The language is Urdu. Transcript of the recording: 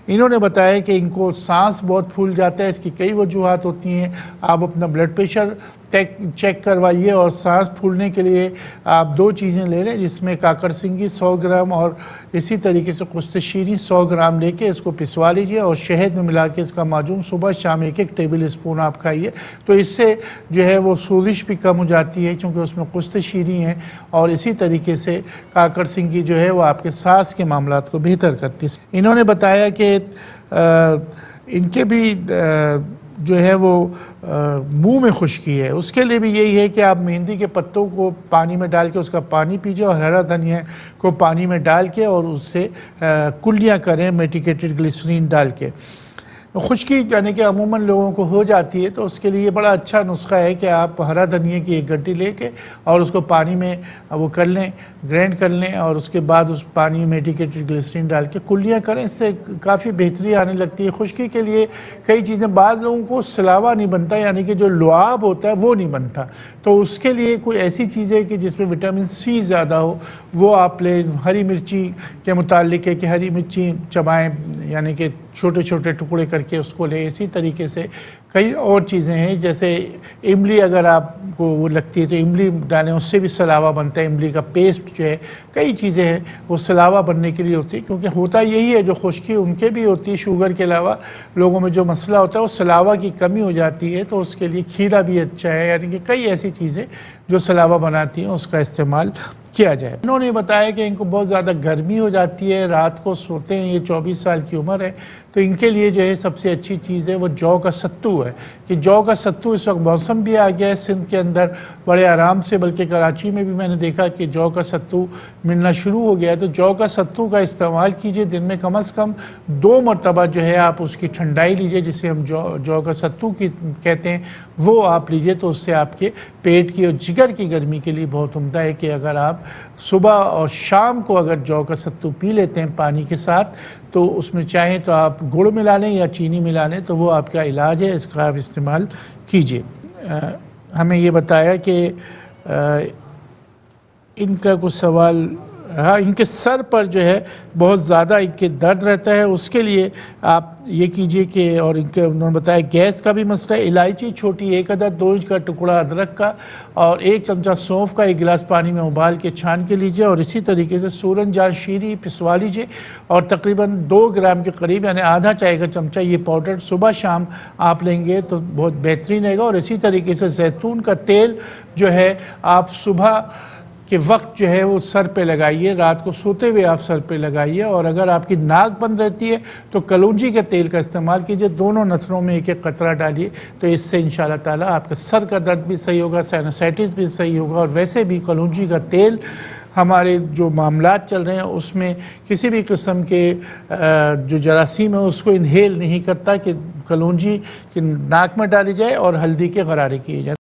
انہوں نے بتایا کہ ان کو سانس بہت پھول جاتا ہے، اس کی کئی وجوہات ہوتی ہیں۔ آپ اپنا بلڈ پریشر چیک کروائیے اور سانس پھولنے کے لیے آپ 2 چیزیں لے لیں، جس میں کاکڑ سنگھی 100 گرام اور اسی طریقے سے قسط شیریں 100 گرام لے کے اس کو پسوا لیجئے اور شہد میں ملا کے اس کا معجون صبح شام 1 ٹیبل اسپون آپ کھائیے، تو اس سے جو ہے وہ سوزش بھی کم ہو جاتی ہے، کیونکہ اس میں قسط شیریں ہیں، اور اسی طریقے سے کاکڑ سنگھی جو ہے وہ آپ کے سانس کے معاملات کو بہتر کرتی ہے۔ انہوں نے بتایا کہ ان کے بھی جو ہے وہ منہ میں خشکی ہے، اس کے لیے بھی یہی ہے کہ آپ مہندی کے پتوں کو پانی میں ڈال کے اس کا پانی پیجئے اور ہرا دھنیا کو پانی میں ڈال کے اور اس سے کلیاں کریں میٹیکیٹڈ گلیسرین ڈال کے۔ خشکی یعنی کہ عموماً لوگوں کو ہو جاتی ہے، تو اس کے لیے بڑا اچھا نسخہ ہے کہ آپ ہرا دھنیا کی 1 گڈی لے کے اور اس کو پانی میں وہ کر لیں، گرینڈ کر لیں، اور اس کے بعد اس پانی میں میٹیکیٹڈ گلیسرین ڈال کے کلیاں کریں، اس سے کافی بہتری آنے لگتی ہے۔ خشکی کے لیے کئی چیزیں، بعض لوگوں کو سلاوا نہیں بنتا، یعنی کہ جو لعاب ہوتا ہے وہ نہیں بنتا، تو اس کے لیے کوئی ایسی چیز ہے کہ جس میں وٹامن سی زیادہ ہو وہ آپ لیں۔ ہری مرچی کے متعلق ہے کہ ہری مرچی چبائیں، یعنی کہ چھوٹے چھوٹے ٹکڑے کر کے اس کو لیں۔ اسی طریقے سے کئی اور چیزیں ہیں، جیسے املی اگر آپ کو وہ لگتی ہے تو املی ڈالیں، اس سے بھی سلاوا بنتا ہے۔ املی کا پیسٹ جو ہے، کئی چیزیں ہیں وہ سلاوا بننے کے لیے ہوتی ہے، کیونکہ ہوتا یہی ہے جو خشکی ان کے بھی ہوتی ہے، شوگر کے علاوہ لوگوں میں جو مسئلہ ہوتا ہے وہ سلاوا کی کمی ہو جاتی ہے، تو اس کے لیے کھیرا بھی اچھا ہے، یعنی کہ کئی ایسی چیزیں جو سلاوا بناتی ہیں اس کا استعمال کیا جائے۔ انہوں نے بتایا کہ ان کو بہت زیادہ گرمی ہو جاتی ہے، رات کو سوتے ہیں، یہ 24 سال کی عمر ہے، تو ان کے لیے جو ہے سب سے اچھی چیز ہے وہ جو کا ستو ہے، کہ جو کا ستو اس وقت موسم بھی آ گیا ہے سندھ کے اندر بڑے آرام سے، بلکہ کراچی میں بھی میں نے دیکھا کہ جو کا ستو ملنا شروع ہو گیا ہے، تو جو کا ستو کا استعمال کیجئے، دن میں کم از کم 2 مرتبہ جو ہے آپ اس کی ٹھنڈائی لیجئے، جسے ہم جو کا ستو کی کہتے ہیں، وہ آپ لیجئے، تو اس سے آپ کے پیٹ کی اور جگر کی گرمی کے لیے بہت عمدہ ہے کہ اگر آپ صبح اور شام کو اگر جو کا ستو پی لیتے ہیں پانی کے ساتھ، تو اس میں چاہیں تو آپ گڑ ملا لیں یا چینی ملا لیں، تو وہ آپ کا علاج ہے، اس کا آپ استعمال کیجئے۔ ہمیں یہ بتایا کہ ان کا کچھ سوال، ہاں، ان کے سر پر جو ہے بہت زیادہ ان کے درد رہتا ہے، اس کے لیے آپ یہ کیجئے کہ، اور انہوں نے بتایا گیس کا بھی مسئلہ ہے، الائچی چھوٹی 1 عدد، 2 انچ کا ٹکڑا ادرک کا اور 1 چمچہ سونف کا 1 گلاس پانی میں ابال کے چھان کے لیجئے، اور اسی طریقے سے سورن جان شیریں پسوا لیجئے اور تقریباً 2 گرام کے قریب، یعنی آدھا چائے کا چمچہ یہ پاؤڈر صبح شام آپ لیں گے تو بہت بہترین رہے گا۔ اور اسی طریقے سے زیتون کا تیل جو ہے آپ صبح کہ وقت جو ہے وہ سر پہ لگائیے، رات کو سوتے ہوئے آپ سر پہ لگائیے، اور اگر آپ کی ناک بند رہتی ہے تو کلونجی کے تیل کا استعمال کیجئے، دونوں نتھنوں میں 1 قطرہ ڈالیے، تو اس سے انشاءاللہ تعالیٰ آپ کا سر کا درد بھی صحیح ہوگا، سائنوسائٹس بھی صحیح ہوگا، اور ویسے بھی کلونجی کا تیل ہمارے جو معاملات چل رہے ہیں اس میں کسی بھی قسم کے جو جراثیم ہے اس کو انہیل نہیں کرتا، کہ کلونجی ناک میں ڈالی جائے اور ہلدی کے غرارے کیے جائیں۔